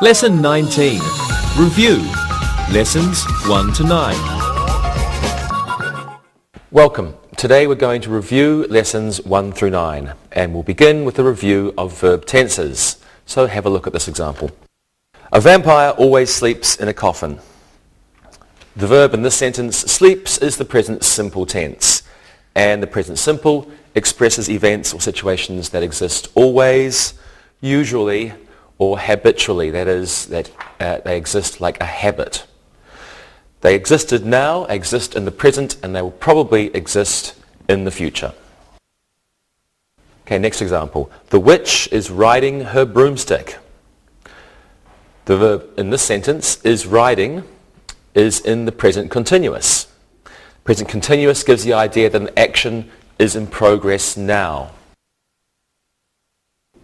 Lesson 19. Review. Lessons 1 to 9. Welcome. Today we're going to review lessons 1 through 9 and we'll begin with a review of verb tenses. So have a look at this example. A vampire always sleeps in a coffin. The verb in this sentence, sleeps, is the present simple tense, and the present simple expresses events or situations that exist always, usually, or habitually, that is, that they exist like a habit. They existed now, exist in the present, and they will probably exist in the future. Okay, next example. The witch is riding her broomstick. The verb in this sentence, is riding, is in the present continuous. Present continuous gives the idea that an action is in progress now.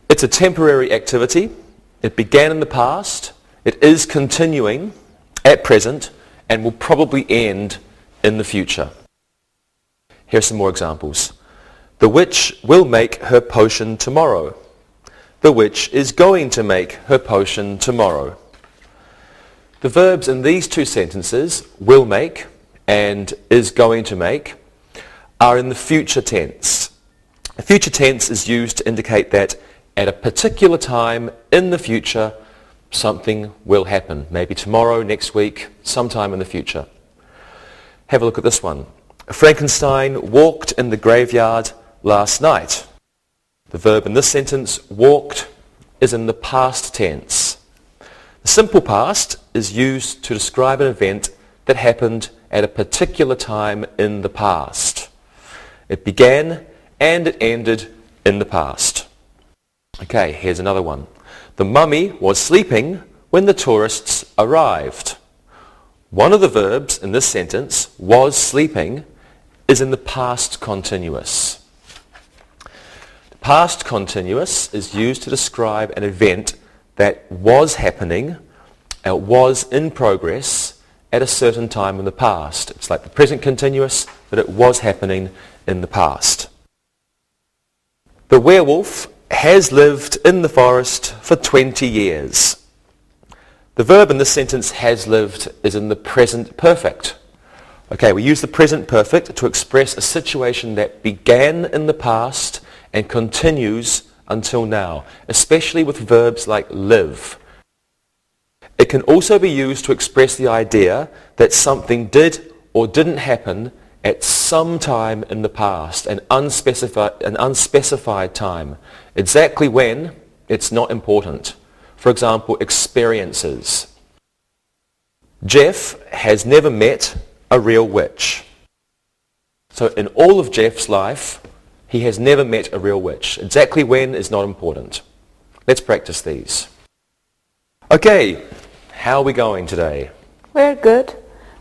It's a temporary activity. It began in the past, it is continuing at present, and will probably end in the future. Here are some more examples. The witch will make her potion tomorrow. The witch is going to make her potion tomorrow. The verbs in these two sentences, will make and is going to make, are in the future tense. The future tense is used to indicate that at a particular time in the future, something will happen. Maybe tomorrow, next week, sometime in the future. Have a look at this one. Frankenstein walked in the graveyard last night. The verb in this sentence, walked, is in the past tense. The simple past is used to describe an event that happened at a particular time in the past. It began and it ended in the past. Okay, here's another one. The mummy was sleeping when the tourists arrived. One of the verbs in this sentence, was sleeping, is in the past continuous. The past continuous is used to describe an event that was happening, was in progress at a certain time in the past. It's like the present continuous, but it was happening in the past. The werewolf has lived in the forest for 20 years. The verb in this sentence, has lived, is in the present perfect. Okay, we use the present perfect to express a situation that began in the past and continues until now, especially with verbs like live. It can also be used to express the idea that something did or didn't happen at some time in the past, an unspecified time. Exactly when, it's not important. For example, experiences. Jeff has never met a real witch. So in all of Jeff's life, he has never met a real witch. Exactly when is not important. Let's practice these. Okay, how are we going today? We're good.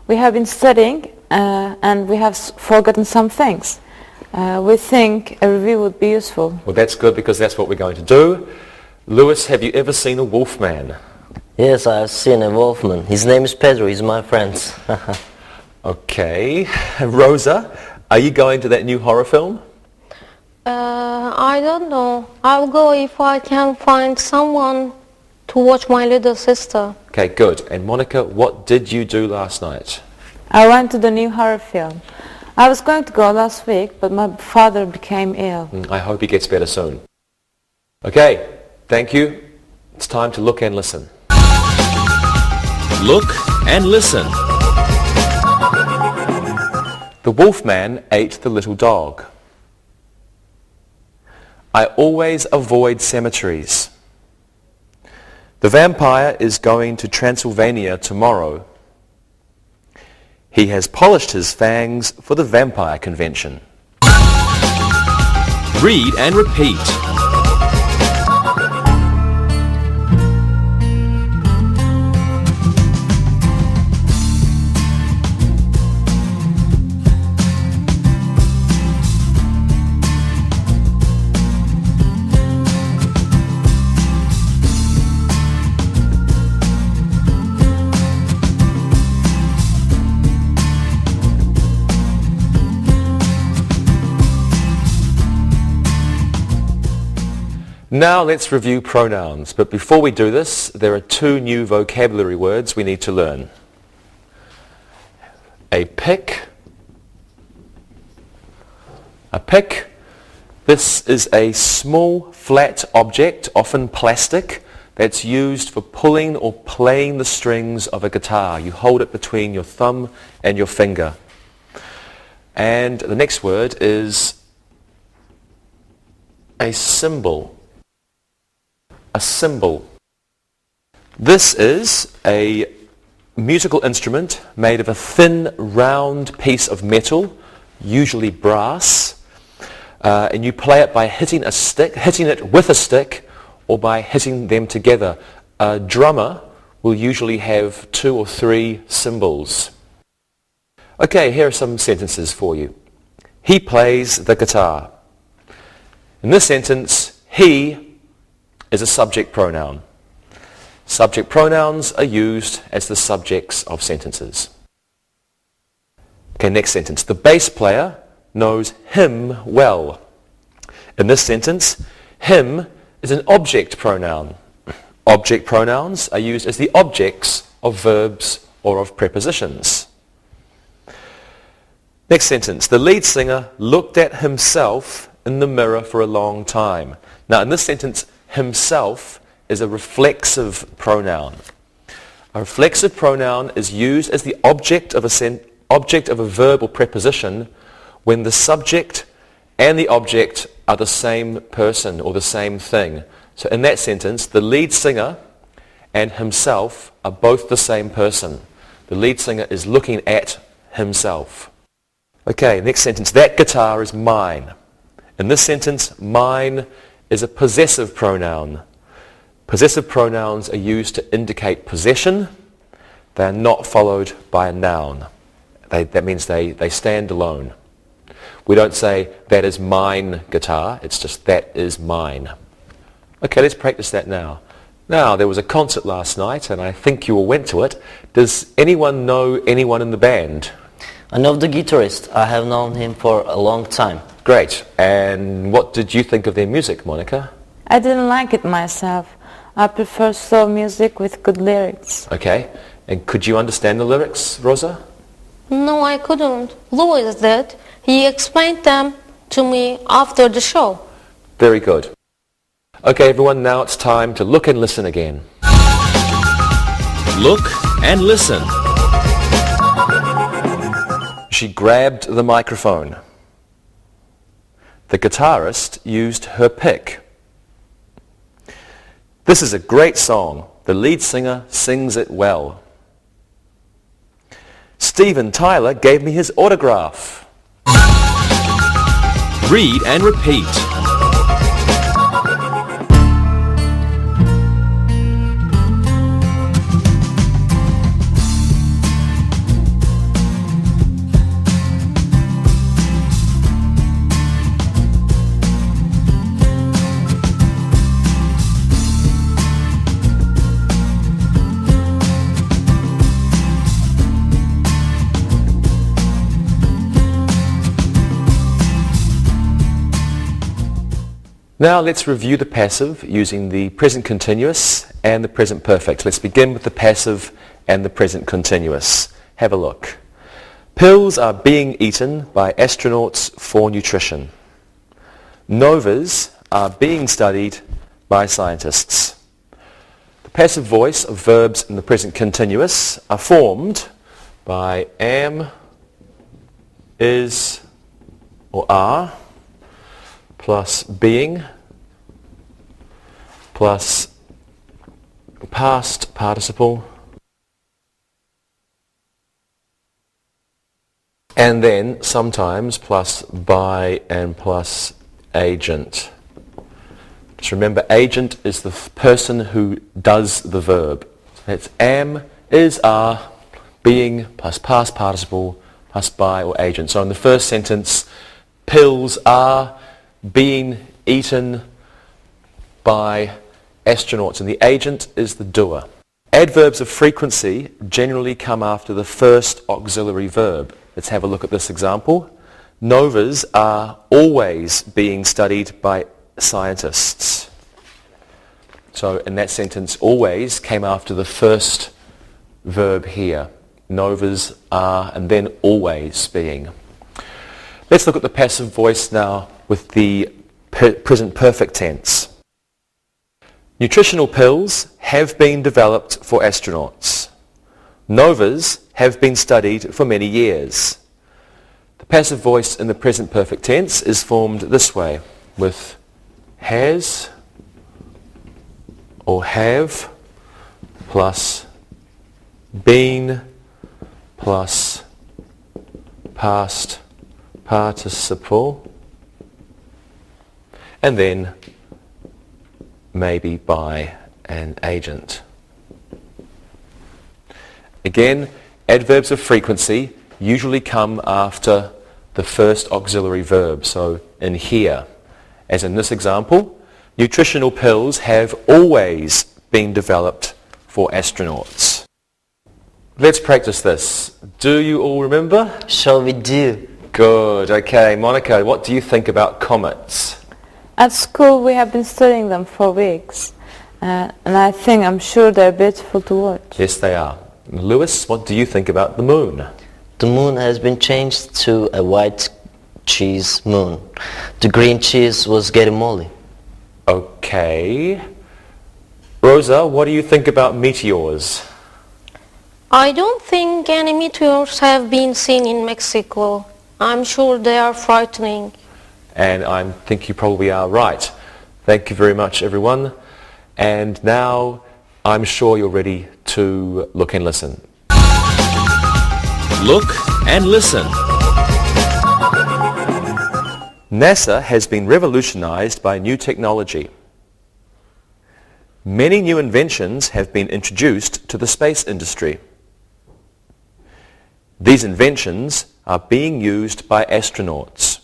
We have been studying and we have forgotten some things. We think a review would be useful. Well, that's good because that's what we're going to do. Lewis, have you ever seen a wolfman? Yes, I've seen a wolfman. His name is Pedro. He's my friend. Okay. Rosa, are you going to that new horror film? I don't know. I'll go if I can find someone to watch my little sister. Okay, good. And Monica, what did you do last night? I went to the new horror film. I was going to go last week, but my father became ill. I hope he gets better soon. Okay, thank you. It's time to look and listen. Look and listen. The wolfman ate the little dog. I always avoid cemeteries. The vampire is going to Transylvania tomorrow. He has polished his fangs for the vampire convention. Read and repeat. Now let's review pronouns, but before we do this, there are two new vocabulary words we need to learn. A pick. A pick. This is a small flat object, often plastic, that's used for pulling or playing the strings of a guitar. You hold it between your thumb and your finger. And the next word is a cymbal. A cymbal. This is a musical instrument made of a thin, round piece of metal, usually brass, and you play it by hitting it with a stick, or by hitting them together. A drummer will usually have 2 or 3 cymbals. Okay, here are some sentences for you. He plays the guitar. In this sentence, he is a subject pronoun. Subject pronouns are used as the subjects of sentences. Okay, next sentence. The bass player knows him well. In this sentence, him is an object pronoun. Object pronouns are used as the objects of verbs or of prepositions. Next sentence. The lead singer looked at himself in the mirror for a long time. Now, in this sentence, himself is a reflexive pronoun. A reflexive pronoun is used as the object of a verb or preposition when the subject and the object are the same person or the same thing. So in that sentence, the lead singer and himself are both the same person. The lead singer is looking at himself. Okay, next sentence. That guitar is mine. In this sentence, mine is a possessive pronoun. Possessive pronouns are used to indicate possession. They are not followed by a noun. That means they stand alone. We don't say, that is mine guitar. It's just, that is mine. Okay, let's practice that now. Now, there was a concert last night, and I think you all went to it. Does anyone know anyone in the band? I know the guitarist. I have known him for a long time. Great. And what did you think of their music, Monica? I didn't like it myself. I prefer slow music with good lyrics. Okay. And could you understand the lyrics, Rosa? No, I couldn't. Louis did. He explained them to me after the show. Very good. Okay, everyone, now it's time to look and listen again. Look and listen. She grabbed the microphone. The guitarist used her pick. This is a great song. The lead singer sings it well. Steven Tyler gave me his autograph. Read and repeat. Now let's review the passive using the present continuous and the present perfect. Let's begin with the passive and the present continuous. Have a look. Pills are being eaten by astronauts for nutrition. Novas are being studied by scientists. The passive voice of verbs in the present continuous are formed by am, is, or are, plus being, plus past participle, and then sometimes plus by and plus agent. Just remember, agent is the person who does the verb. That's am, is, are, being, plus past participle, plus by or agent. So in the first sentence, pills are being eaten by astronauts, and the agent is the doer. Adverbs of frequency generally come after the first auxiliary verb. Let's have a look at this example. Novas are always being studied by scientists. So in that sentence, always came after the first verb here. Novas, are, and then always being. Let's look at the passive voice now with the present perfect tense. Nutritional pills have been developed for astronauts. Novas have been studied for many years. The passive voice in the present perfect tense is formed this way, with has or have plus been plus past participle, and then maybe by an agent. Again, adverbs of frequency usually come after the first auxiliary verb, so in here. As in this example, nutritional pills have always been developed for astronauts. Let's practice this. Do you all remember? Shall we do? Good. Okay, Monica, what do you think about comets? At school we have been studying them for weeks, and I'm sure they're beautiful to watch. Yes, they are. Lewis, what do you think about the moon? The moon has been changed to a white cheese moon. The green cheese was getting moldy. Okay. Rosa, what do you think about meteors? I don't think any meteors have been seen in Mexico. I'm sure they are frightening. And I think you probably are right. Thank you very much, everyone. And now I'm sure you're ready to look and listen. Look and listen. NASA has been revolutionized by new technology. Many new inventions have been introduced to the space industry. These inventions are being used by astronauts.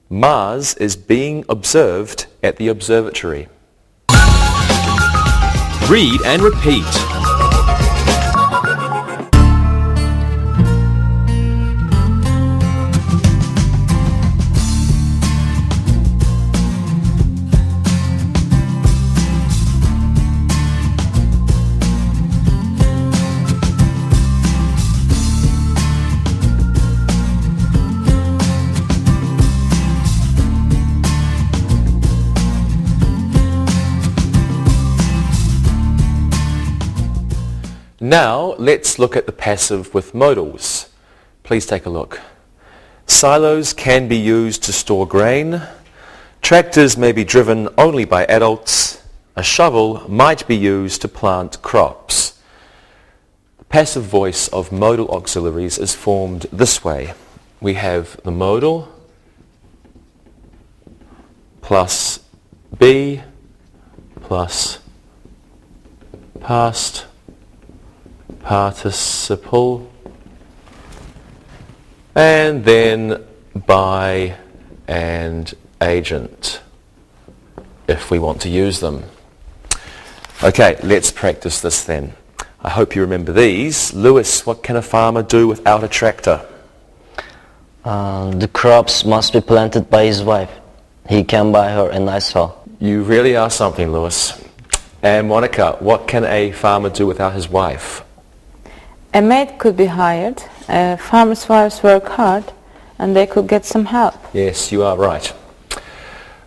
Mars is being observed at the observatory. Read and repeat. Now let's look at the passive with modals. Please take a look. Silos can be used to store grain. Tractors may be driven only by adults. A shovel might be used to plant crops. The passive voice of modal auxiliaries is formed this way. We have the modal plus be plus past participle, and then by and agent if we want to use them. Okay, let's practice this then. I hope you remember these. Lewis, what can a farmer do without a tractor? The crops must be planted by his wife. He can buy her a nice hoe. You really are something, Lewis. And Monica, what can a farmer do without his wife? A maid could be hired. Farmers' wives work hard, and they could get some help. Yes, you are right.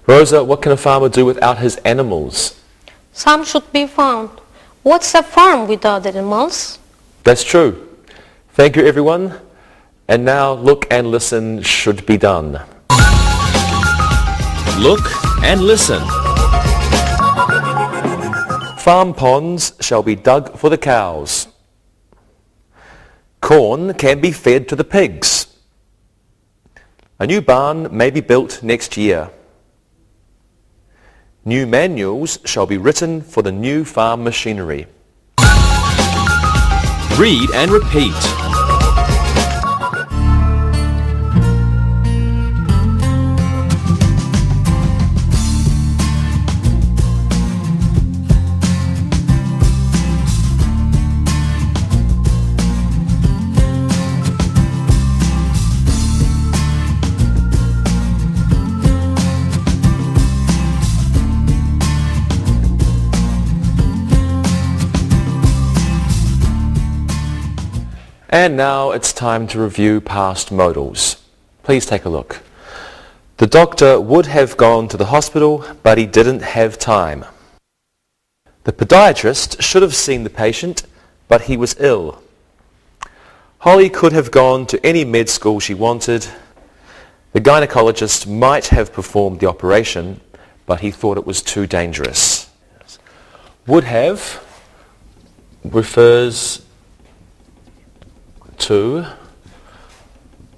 Rosa, what can a farmer do without his animals? Some should be found. What's a farm without animals? That's true. Thank you, everyone. And now look and listen should be done. Look and listen. Farm ponds shall be dug for the cows. Corn can be fed to the pigs. A new barn may be built next year. New manuals shall be written for the new farm machinery. Read and repeat. And now it's time to review past modals. Please take a look. The doctor would have gone to the hospital, but he didn't have time. The podiatrist should have seen the patient, but he was ill. Holly could have gone to any med school she wanted. The gynecologist might have performed the operation, but he thought it was too dangerous. Would have refers to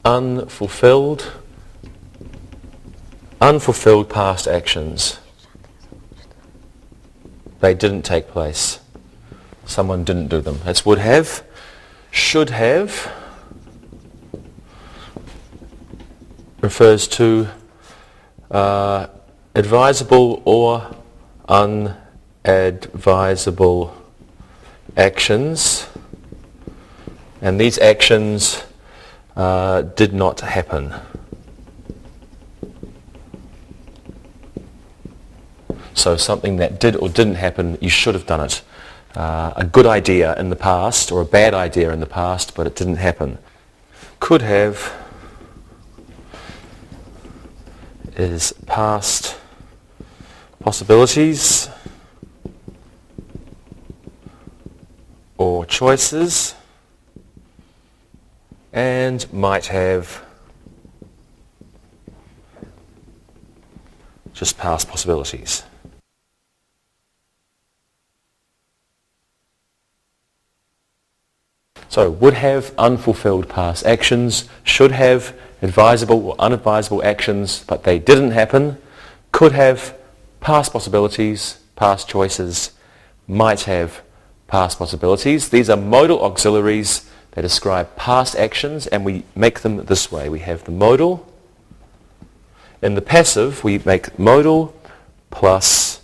unfulfilled past actions. They didn't take place. Someone didn't do them. That's would have. Should have refers to advisable or unadvisable actions, and these actions did not happen. So something that did or didn't happen, you should have done it. A good idea in the past or a bad idea in the past, but it didn't happen. Could have is past possibilities or choices, and might have just past possibilities. So would have unfulfilled past actions, should have advisable or unadvisable actions, but they didn't happen. Could have past possibilities, past choices, might have past possibilities. These are modal auxiliaries. They describe past actions, and we make them this way. We have the modal. In the passive, we make modal plus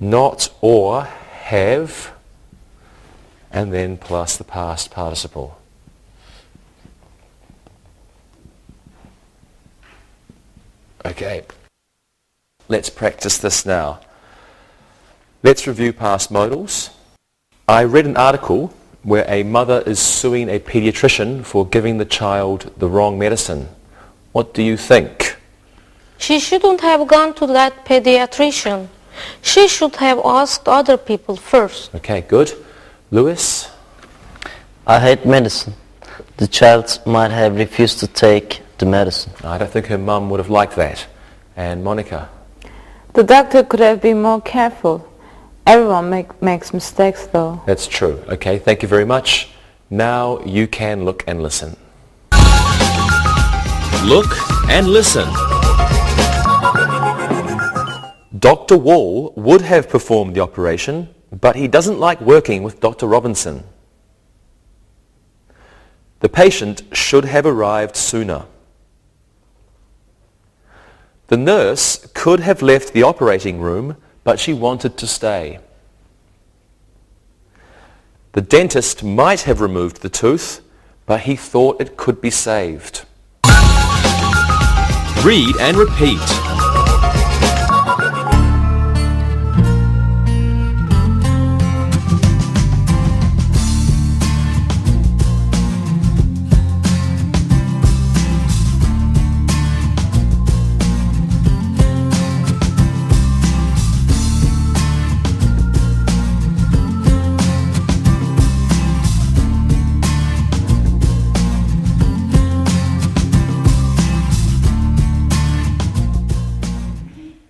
not or have, and then plus the past participle. Okay, let's practice this now. Let's review past modals. I read an article where a mother is suing a pediatrician for giving the child the wrong medicine. What do you think? She shouldn't have gone to that pediatrician. She should have asked other people first. Okay, good. Lewis? I hate medicine. The child might have refused to take the medicine. I don't think her mum would have liked that. And Monica? The doctor could have been more careful. Everyone makes mistakes though. That's true. Okay, thank you very much. Now you can look and listen. Look and listen. Dr. Wall would have performed the operation, but he doesn't like working with Dr. Robinson. The patient should have arrived sooner. The nurse could have left the operating room, but she wanted to stay. The dentist might have removed the tooth, but he thought it could be saved. Read and repeat.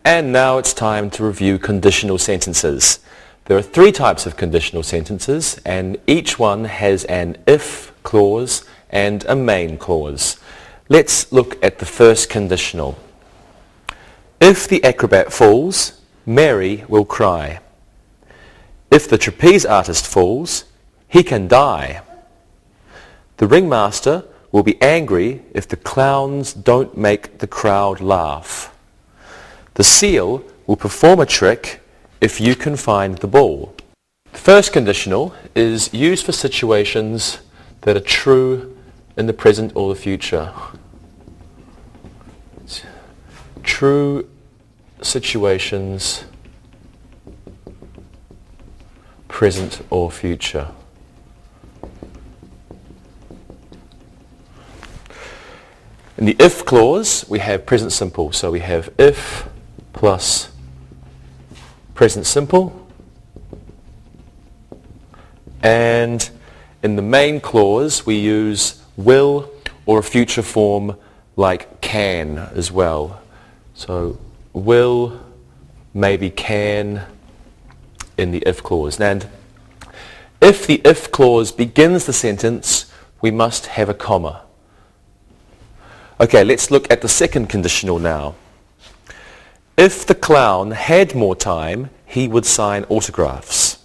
And now it's time to review conditional sentences. There are three types of conditional sentences, and each one has an if clause and a main clause. Let's look at the first conditional. If the acrobat falls, Mary will cry. If the trapeze artist falls, he can die. The ringmaster will be angry if the clowns don't make the crowd laugh. The seal will perform a trick if you can find the ball. The first conditional is used for situations that are true in the present or the future. True situations, present or future. In the if clause, we have present simple. So we have if plus present simple. And in the main clause, we use will or a future form like can as well. So will, maybe can in the if clause. And if the if clause begins the sentence, we must have a comma. Okay, let's look at the second conditional now. If the clown had more time, he would sign autographs.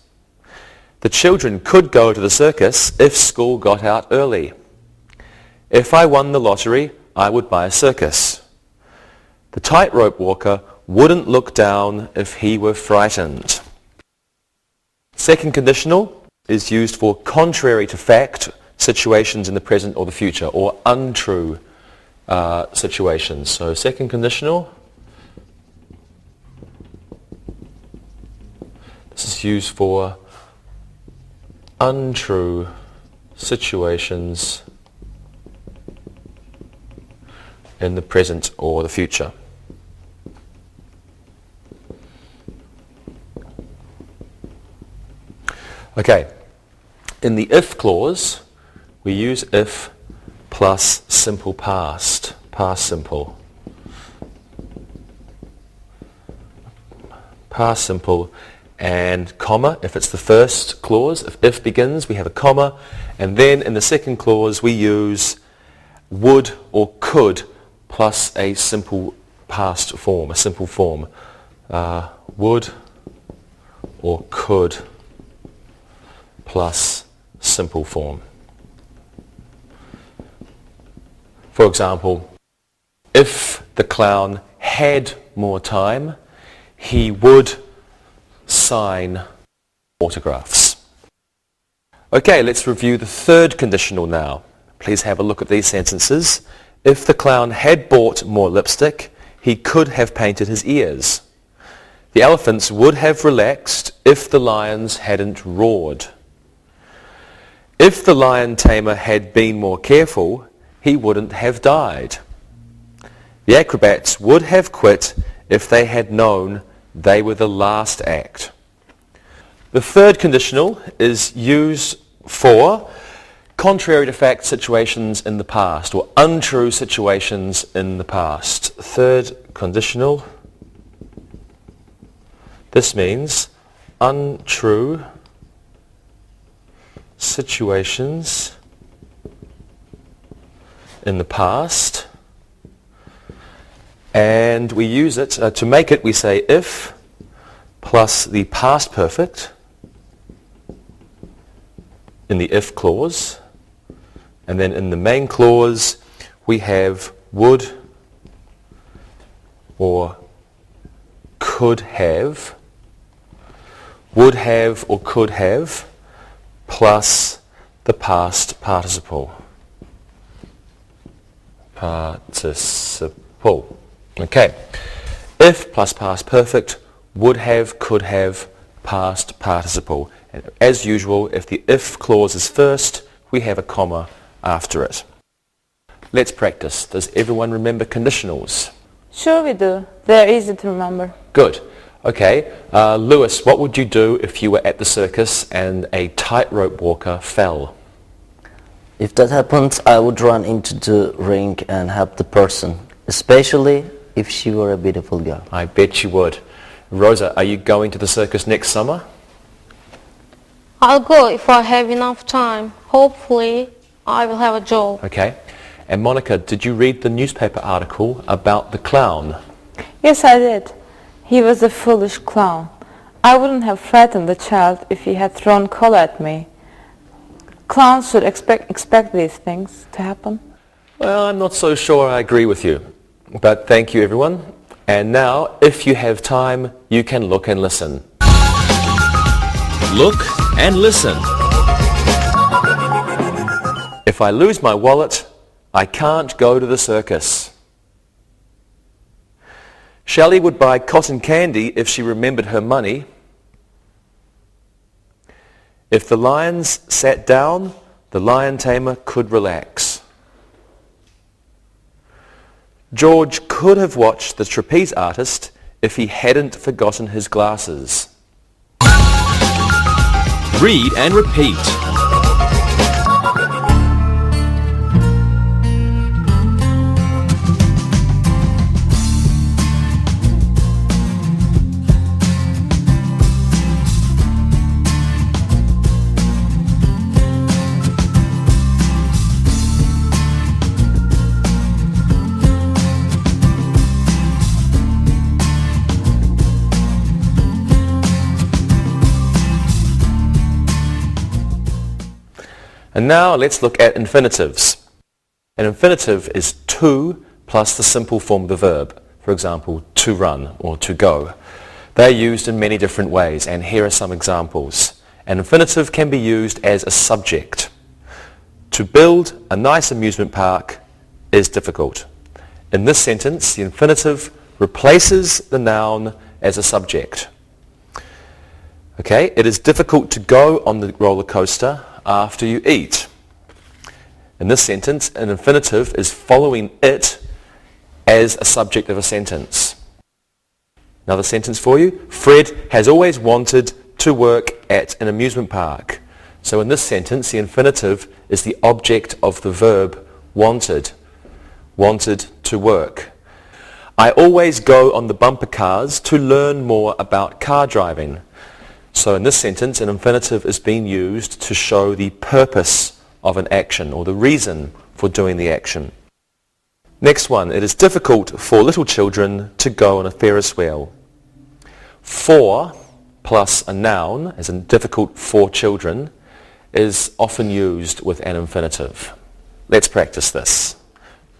The children could go to the circus if school got out early. If I won the lottery, I would buy a circus. The tightrope walker wouldn't look down if he were frightened. Second conditional is used for contrary to fact situations in the present or the future, or untrue situations. So second conditional, this is used for untrue situations in the present or the future. Okay, in the if clause, we use if plus simple past, past simple. Past simple and comma if it's the first clause. If begins, we have a comma, and then in the second clause we use would or could plus a simple past form, a simple form. Would or could plus simple form. For example, if the clown had more time, he would sign autographs. Okay, let's review the third conditional now. Please have a look at these sentences. If the clown had bought more lipstick, he could have painted his ears. The elephants would have relaxed if the lions hadn't roared. If the lion tamer had been more careful, he wouldn't have died. The acrobats would have quit if they had known they were the last act. The third conditional is used for contrary to fact situations in the past, or untrue situations in the past. Third conditional, this means untrue situations in the past, and we use it to make it, we say if plus the past perfect in the if clause, and then in the main clause we have would or could have or could have plus the past participle. Participle. Okay. If plus past perfect, would have, could have, past participle. And as usual, if the if clause is first, we have a comma after it. Let's practice. Does everyone remember conditionals? Sure we do. They're easy to remember. Good. Okay. Lewis, what would you do if you were at the circus and a tightrope walker fell? If that happened, I would run into the ring and help the person, especially if she were a beautiful girl. I bet you would. Rosa, are you going to the circus next summer? I'll go if I have enough time. Hopefully, I will have a job. Okay. And Monica, did you read the newspaper article about the clown? Yes, I did. He was a foolish clown. I wouldn't have frightened the child if he had thrown coal at me. Clowns should expect these things to happen. Well, I'm not so sure I agree with you. But thank you, everyone. And now, if you have time, you can look and listen. Look and listen. If I lose my wallet, I can't go to the circus. Shelley would buy cotton candy if she remembered her money. If the lions sat down, the lion tamer could relax. George could have watched the trapeze artist if he hadn't forgotten his glasses. Read and repeat. And now let's look at infinitives. An infinitive is to plus the simple form of the verb. For example, to run or to go. They are used in many different ways, and here are some examples. An infinitive can be used as a subject. To build a nice amusement park is difficult. In this sentence, the infinitive replaces the noun as a subject. Okay, it is difficult to go on the roller coaster after you eat. In this sentence, an infinitive is following it as a subject of a sentence. Another sentence for you. Fred has always wanted to work at an amusement park. So in this sentence, the infinitive is the object of the verb wanted. Wanted to work. I always go on the bumper cars to learn more about car driving. So in this sentence, an infinitive is being used to show the purpose of an action or the reason for doing the action. Next one, it is difficult for little children to go on a Ferris wheel. For plus a noun, as in difficult for children, is often used with an infinitive. Let's practice this.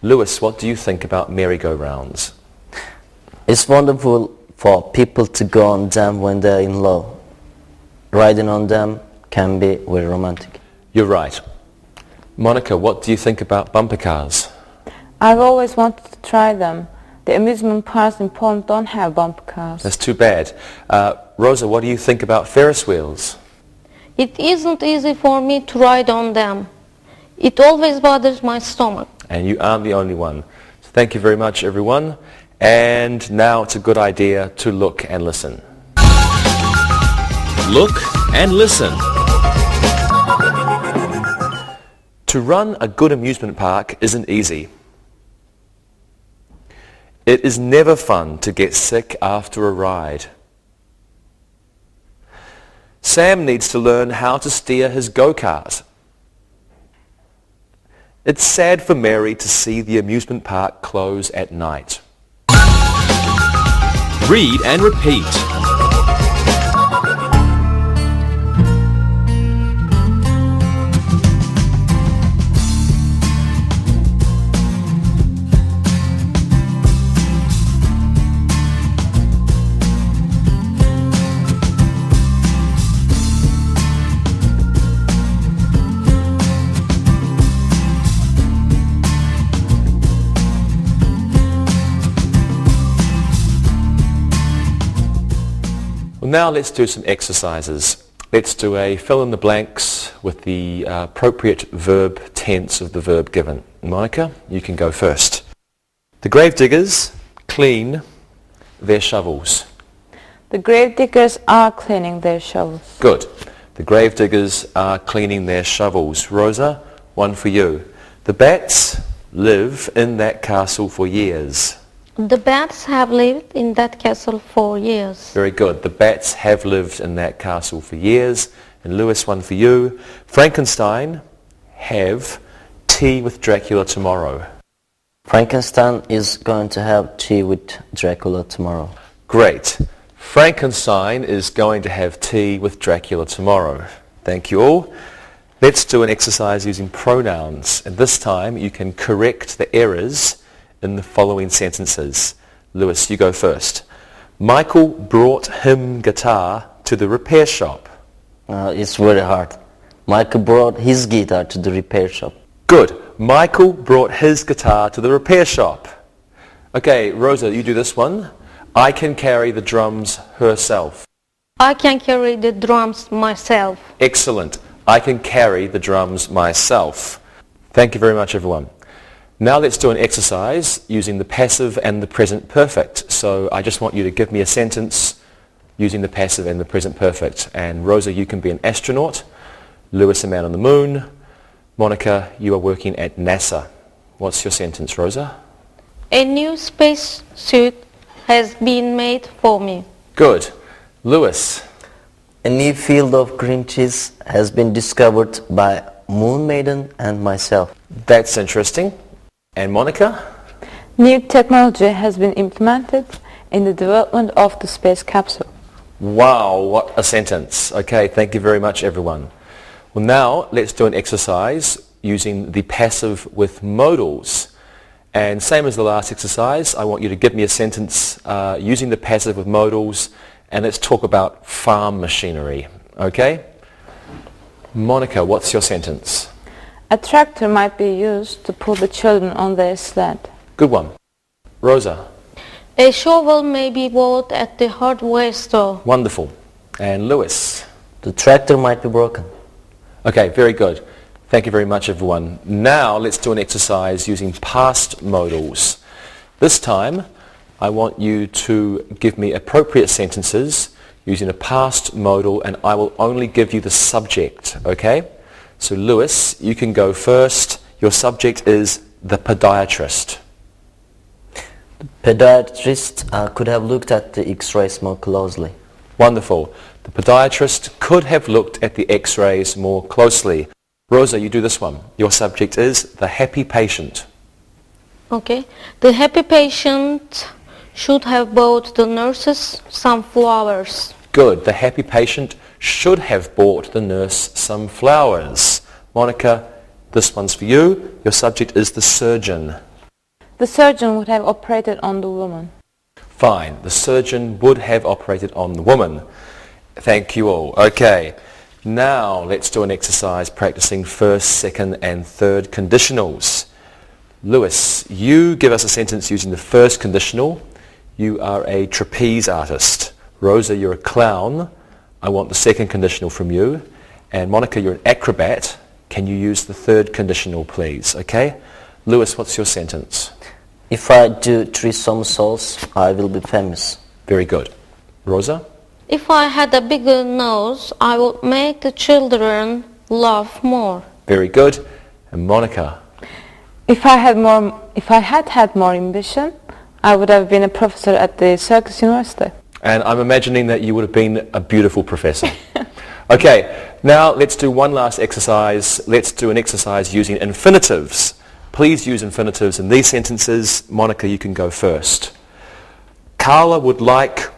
Lewis, what do you think about merry-go-rounds? It's wonderful for people to go on them when they're in love. Riding on them can be very romantic. You're right. Monica, what do you think about bumper cars? I've always wanted to try them. The amusement parks in Poland don't have bumper cars. That's too bad. Rosa, what do you think about Ferris wheels? It isn't easy for me to ride on them. It always bothers my stomach. And you aren't the only one. So thank you very much, everyone. And now it's a good idea to look and listen. Look and listen. To run a good amusement park isn't easy. It is never fun to get sick after a ride. Sam needs to learn how to steer his go-kart. It's sad for Mary to see the amusement park close at night. Read and repeat. Now let's do some exercises. Let's do a fill in the blanks with the appropriate verb tense of the verb given. Monica, you can go first. The grave diggers clean their shovels. The grave diggers are cleaning their shovels. Good. The grave diggers are cleaning their shovels. Rosa, one for you. The bats live in that castle for years. The bats have lived in that castle for years. Very good. The bats have lived in that castle for years. And Lewis, one for you. Frankenstein have tea with Dracula tomorrow. Frankenstein is going to have tea with Dracula tomorrow. Great. Frankenstein is going to have tea with Dracula tomorrow. Thank you all. Let's do an exercise using pronouns. And this time you can correct the errors in the following sentences. Lewis, you go first. Michael brought him guitar to the repair shop. It's very hard. Michael brought his guitar to the repair shop. Good. Michael brought his guitar to the repair shop. Okay, Rosa, you do this one. I can carry the drums herself. I can carry the drums myself. Excellent. I can carry the drums myself. Thank you very much, everyone. Now let's do an exercise using the passive and the present perfect. So I just want you to give me a sentence using the passive and the present perfect. And Rosa, you can be an astronaut. Lewis, a man on the moon. Monica, you are working at NASA. What's your sentence, Rosa? A new space suit has been made for me. Good. Lewis? A new field of green cheese has been discovered by Moon Maiden and myself. That's interesting. And Monica? New technology has been implemented in the development of the space capsule. Wow, what a sentence. Okay, thank you very much, everyone. Well, now let's do an exercise using the passive with modals. And same as the last exercise, I want you to give me a sentence using the passive with modals, and let's talk about farm machinery. Okay? Monica, what's your sentence? A tractor might be used to pull the children on their sled. Good one. Rosa? A shovel may be bought at the hardware store. Wonderful. And Lewis? The tractor might be broken. Okay, very good. Thank you very much, everyone. Now let's do an exercise using past modals. This time, I want you to give me appropriate sentences using a past modal, and I will only give you the subject, okay? So Lewis, you can go first. Your subject is the podiatrist. The podiatrist could have looked at the x-rays more closely. Wonderful. The podiatrist could have looked at the x-rays more closely. Rosa, you do this one. Your subject is the happy patient. Okay. The happy patient should have bought the nurses some flowers. Good. The happy patient should have bought the nurse some flowers. Monica, this one's for you. Your subject is the surgeon. The surgeon would have operated on the woman. Fine. The surgeon would have operated on the woman. Thank you all. Okay. Now let's do an exercise practicing first, second and third conditionals. Lewis, you give us a sentence using the first conditional. You are a trapeze artist. Rosa, you're a clown. I want the second conditional from you. And Monica, you're an acrobat. Can you use the third conditional, please? Okay? Lewis, what's your sentence? If I do 3 somersaults, I will be famous. Very good. Rosa? If I had a bigger nose, I would make the children laugh more. Very good. And Monica? If I had had more ambition, I would have been a professor at the Circus University. And I'm imagining that you would have been a beautiful professor. Okay, now let's do one last exercise. Let's do an exercise using infinitives. Please use infinitives in these sentences. Monica, you can go first. Carla would like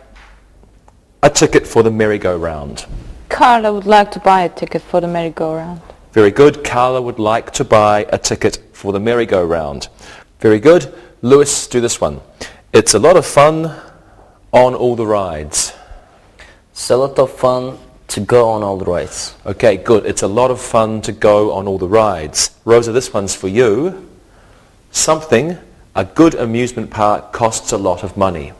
a ticket for the merry-go-round. Carla would like to buy a ticket for the merry-go-round. Very good. Carla would like to buy a ticket for the merry-go-round. Very good. Lewis, do this one. It's a lot of fun on all the rides. It's a lot of fun to go on all the rides. Okay, good. It's a lot of fun to go on all the rides. Rosa, this one's for you. Something, a good amusement park costs a lot of money.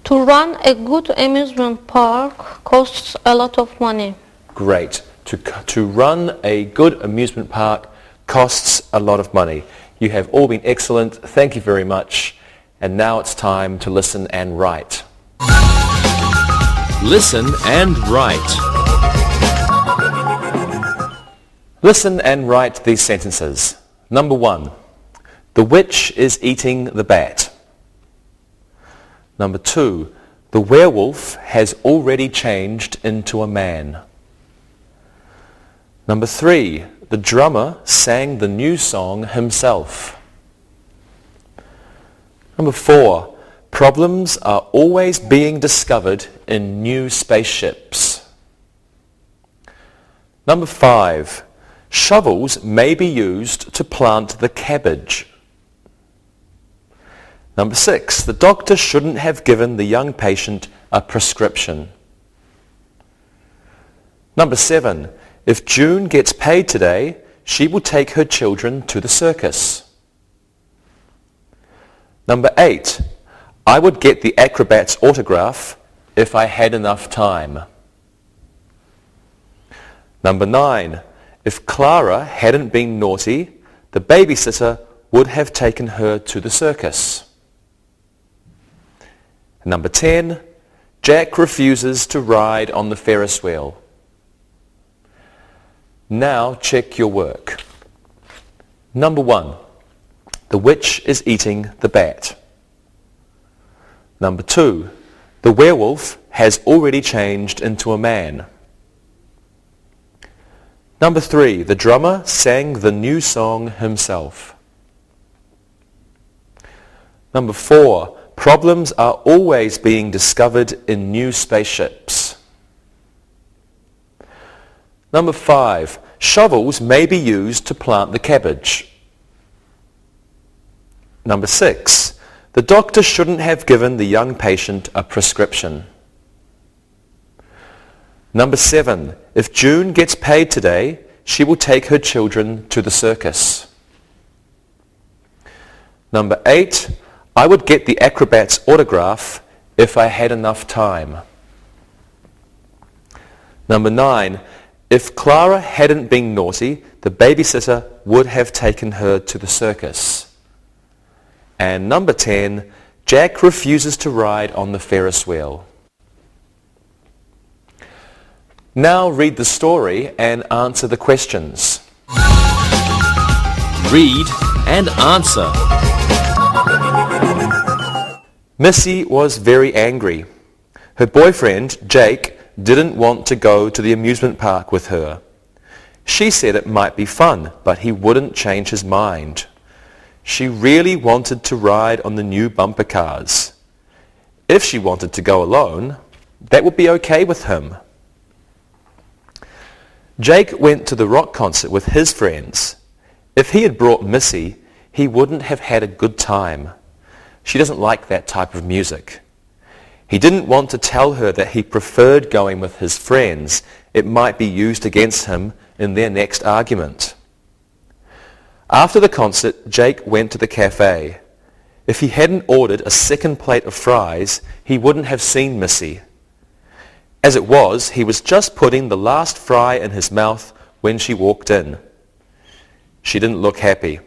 To run a good amusement park costs a lot of money. Great. To run a good amusement park costs a lot of money. You have all been excellent. Thank you very much. And now it's time to listen and write. Listen and write. Listen and write these sentences. Number 1. The witch is eating the bat. Number 2. The werewolf has already changed into a man. Number 3. The drummer sang the new song himself. Number 4. Problems are always being discovered in new spaceships. Number 5. Shovels may be used to plant the cabbage. Number 6. The doctor shouldn't have given the young patient a prescription. Number 7. If June gets paid today, she will take her children to the circus. Number 8. I would get the acrobat's autograph if I had enough time. Number 9. If Clara hadn't been naughty, the babysitter would have taken her to the circus. Number 10, Jack refuses to ride on the Ferris wheel. Now check your work. Number 1, the witch is eating the bat. Number 2, the werewolf has already changed into a man. Number 3, the drummer sang the new song himself. Number 4, problems are always being discovered in new spaceships. Number 5, shovels may be used to plant the cabbage. Number 6, the doctor shouldn't have given the young patient a prescription. Number 7, if June gets paid today, she will take her children to the circus. Number 8, I would get the acrobat's autograph if I had enough time. Number 9, if Clara hadn't been naughty, the babysitter would have taken her to the circus. And number 10, Jack refuses to ride on the Ferris wheel. Now read the story and answer the questions. Read and answer. Missy was very angry. Her boyfriend, Jake, didn't want to go to the amusement park with her. She said it might be fun, but he wouldn't change his mind. She really wanted to ride on the new bumper cars. If she wanted to go alone, that would be okay with him. Jake went to the rock concert with his friends. If he had brought Missy, he wouldn't have had a good time. She doesn't like that type of music. He didn't want to tell her that he preferred going with his friends. It might be used against him in their next argument. After the concert, Jake went to the cafe. If he hadn't ordered a second plate of fries, he wouldn't have seen Missy. As it was, he was just putting the last fry in his mouth when she walked in. She didn't look happy.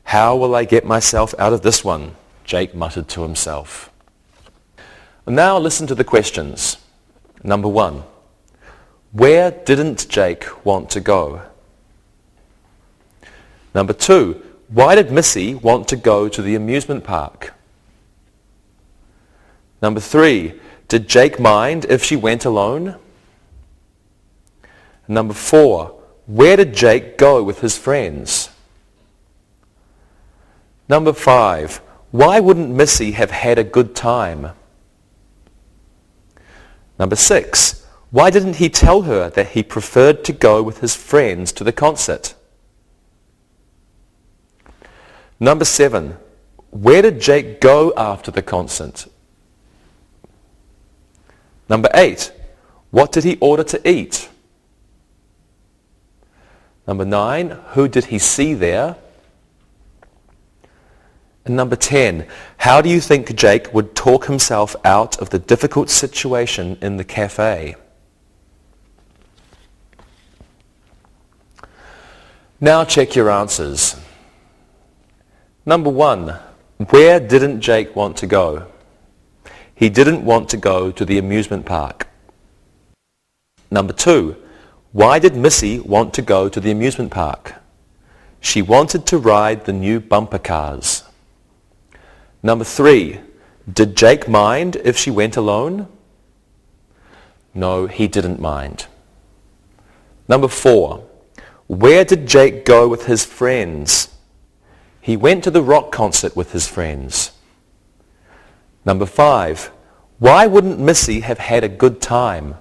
"How will I get myself out of this one?" Jake muttered to himself. Now listen to the questions. Number 1, where didn't Jake want to go? Number 2, why did Missy want to go to the amusement park? Number 3, did Jake mind if she went alone? Number 4, where did Jake go with his friends? Number 5, why wouldn't Missy have had a good time? Number 6, why didn't he tell her that he preferred to go with his friends to the concert? Number 7, where did Jake go after the concert? Number 8, what did he order to eat? Number 9, who did he see there? And number 10, how do you think Jake would talk himself out of the difficult situation in the cafe? Now check your answers. Number 1, where didn't Jake want to go? He didn't want to go to the amusement park. Number 2, why did Missy want to go to the amusement park? She wanted to ride the new bumper cars. Number 3, did Jake mind if she went alone? No, he didn't mind. Number 4, where did Jake go with his friends? He went to the rock concert with his friends. Number 5, why wouldn't Missy have had a good time?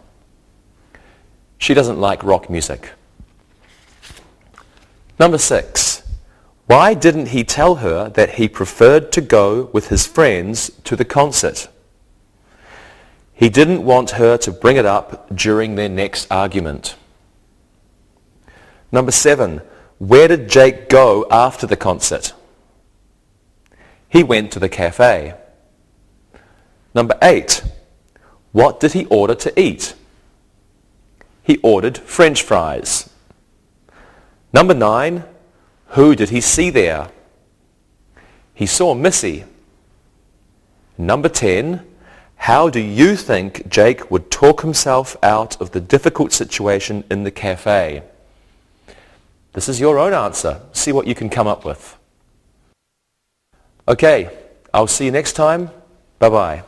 She doesn't like rock music. Number 6, why didn't he tell her that he preferred to go with his friends to the concert? He didn't want her to bring it up during their next argument. Number 7, where did Jake go after the concert? He went to the cafe. Number 8, what did he order to eat? He ordered French fries. Number 9, who did he see there? He saw Missy. Number 10, how do you think Jake would talk himself out of the difficult situation in the cafe? This is your own answer. See what you can come up with. Okay, I'll see you next time. Bye-bye.